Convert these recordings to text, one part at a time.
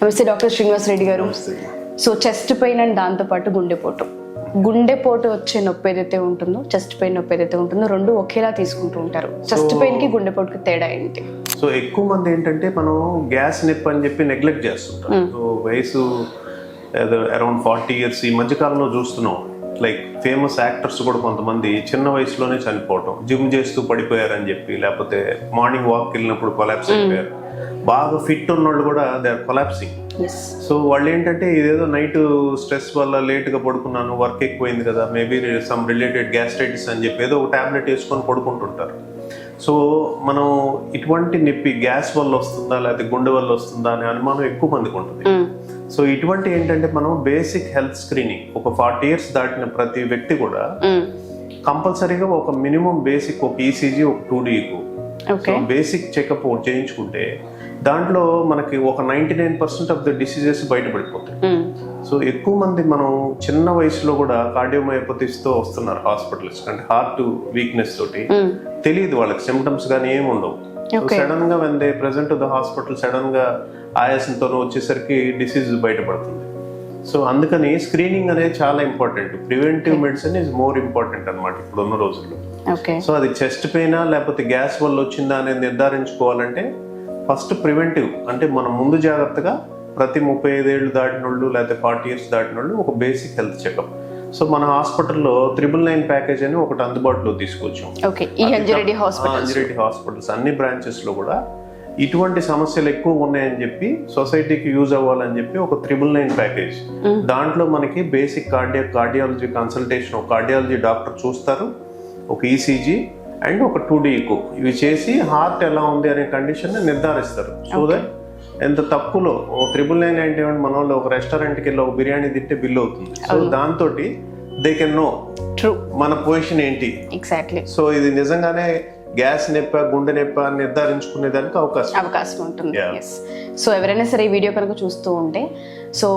నమస్తే డాక్టర్ శ్రీనివాస్ రెడ్డి గారు. So chest pain and దాంతోపాటు గుండెపోటు వచ్చే నొప్పి ఏదైతే ఉంటుందో, చెస్ట్ పెయిన్ నొప్పి ఏదైతే ఉంటుందో, రెండు ఒకేలా తీసుకుంటూ ఉంటారు. చెస్ట్ పెయిన్ కి గుండెపోటుకి తేడా ఏంటి? సో ఎక్కువ మంది ఏంటంటే మనం గ్యాస్ నొప్పి అని చెప్పి నెగ్లెక్ట్ చేస్తుంటాం. సో వయసు అరౌండ్ 40 years ఈ మధ్యకాలంలో చూస్తున్నాం. లైక్ ఫేమస్ యాక్టర్స్ కూడా కొంతమంది చిన్న వయసులోనే చనిపోవటం, జిమ్ చేస్తూ పడిపోయారని చెప్పి, లేకపోతే మార్నింగ్ వాక్ వెళ్ళినప్పుడు కొలాప్స్ అయిపోయారు. బాగా ఫిట్ ఉన్నోళ్ళు కూడా దే ఆర్ కొలాప్సింగ్. సో వాళ్ళు ఏంటంటే ఇదేదో నైట్ స్ట్రెస్ వల్ల లేట్గా పడుకున్నాను, వర్క్ ఎక్కువైంది కదా, మేబీ సమ్ రిలేటెడ్ గ్యాస్ట్రైటిస్ అని చెప్పి ఏదో ఒక టాబ్లెట్ వేసుకొని పడుకుంటుంటారు. సో మనం ఇటువంటి నొప్పి గ్యాస్ వల్ల వస్తుందా లేకపోతే గుండె వల్ల వస్తుందా అనే అనుమానం ఎక్కువ మందికి ఉంటుంది. సో ఇటువంటి ఏంటంటే మనం బేసిక్ హెల్త్ స్క్రీనింగ్ ఒక 40 years దాటిన ప్రతి వ్యక్తి కూడా కంపల్సరీగా ఒక మినిమం బేసిక్ ఒక ఈసీజీ, ఒక 2D ఈకో, బేసిక్ చెకప్ చేయించుకుంటే దాంట్లో మనకి ఒక 99% ఆఫ్ ద డిసీజెస్ బయటపడిపోతాయి. సో ఎక్కువ మంది మనం చిన్న వయసులో కూడా కార్డియోమయోపతిస్తో వస్తున్నారు హాస్పిటల్స్, అంటే హార్ట్ వీక్నెస్ తోటి తెలియదు వాళ్ళకి, సిమ్టమ్స్ కానీ ఏమి ఉండవు. సడన్ గా when they present the hospital sudden గా ఆయాసంతో వచ్చేసరికి డిసీజ్ బయటపడుతుంది. సో అందుకని స్క్రీనింగ్ అనేది చాలా important. Preventive medicine is more important అనమాట ఇప్పుడున్న రోజుల్లో. సో అది చెస్ట్ పెయినా లేకపోతే గ్యాస్ వల్ల వచ్చిందా అనేది నిర్ధారించుకోవాలంటే ఫస్ట్ ప్రివెంటివ్, అంటే మనం ముందు జాగ్రత్తగా ప్రతి 35 ఏళ్ళు దాటినోళ్ళు లేకపోతే 40 years దాటినోళ్ళు ఒక బేసిక్ హెల్త్ చెకప్. సో మన హాస్పిటల్లో 999 ప్యాకేజ్ అని ఒకటి అందుబాటులో తీసుకొచ్చాం. అంజిరెడ్డి హాస్పిటల్స్ అన్ని బ్రాంచెస్ లో కూడా ఇటువంటి సమస్యలు ఎక్కువ ఉన్నాయని చెప్పి సొసైటీకి యూజ్ అవ్వాలని చెప్పి ఒక 999 ప్యాకేజ్. దాంట్లో మనకి బేసిక్ కార్డియాలజీ కన్సల్టేషన్, ఒక కార్డియాలజీ డాక్టర్ చూస్తారు, ఒక ఈసీజీ అండ్ ఒక 2D ఈకో, ఇవి చేసి హార్ట్ ఎలా ఉంది అనే కండిషన్ నిర్ధారిస్తారు. సో దట్ ఎంత తక్కువలో 999 మన వాళ్ళు ఒక రెస్టారెంట్కి వెళ్ళి ఒక బిర్యానీ తింటే బిల్ అవుతుంది. సో దాంతో దే కెన్ నో మన పొజిషన్ ఏంటి. ఎగ్జాక్ట్లీ. సో ఇది నిజంగానే గ్యాస్ నొప్పి, గుండె నొప్పి అని నిర్ధారించుకునే దానికి అవకాశం ఉంటుంది. సో ఎవరైనా సరే ఈ వీడియో కనుక చూస్తూ ఉంటే, సో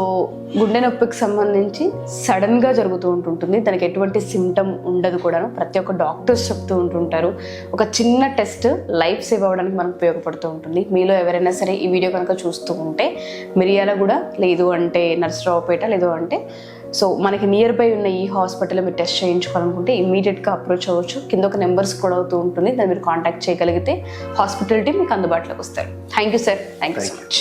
గుండె నొప్పికి సంబంధించి సడన్గా జరుగుతూ ఉంటుంటుంది, దానికి ఎటువంటి సిమ్టమ్ ఉండదు కూడాను. ప్రతి ఒక్క డాక్టర్స్ చెప్తూ ఉంటుంటారు. ఒక చిన్న టెస్ట్ లైఫ్ సేవ్ అవ్వడానికి మనకు ఉపయోగపడుతూ ఉంటుంది. మీలో ఎవరైనా సరే ఈ వీడియో కనుక చూస్తూ ఉంటే మిర్యాలగూడ, లేదు అంటే నర్సరావుపేట, లేదు అంటే సో మనకి నియర్ బై ఉన్న ఈ హాస్పిటల్లో మీరు టెస్ట్ చేయించుకోవాలనుకుంటే ఇమీడియట్గా అప్రోచ్ అవ్వచ్చు. కింద ఒక నెంబర్స్ కూడా అవుతూ ఉంటుంది, దాన్ని మీరు కాంటాక్ట్ చేయగలిగితే హాస్పిటల్ టీమ్ మీకు అందుబాటులోకి వస్తారు. Thank you sir, thank you so much.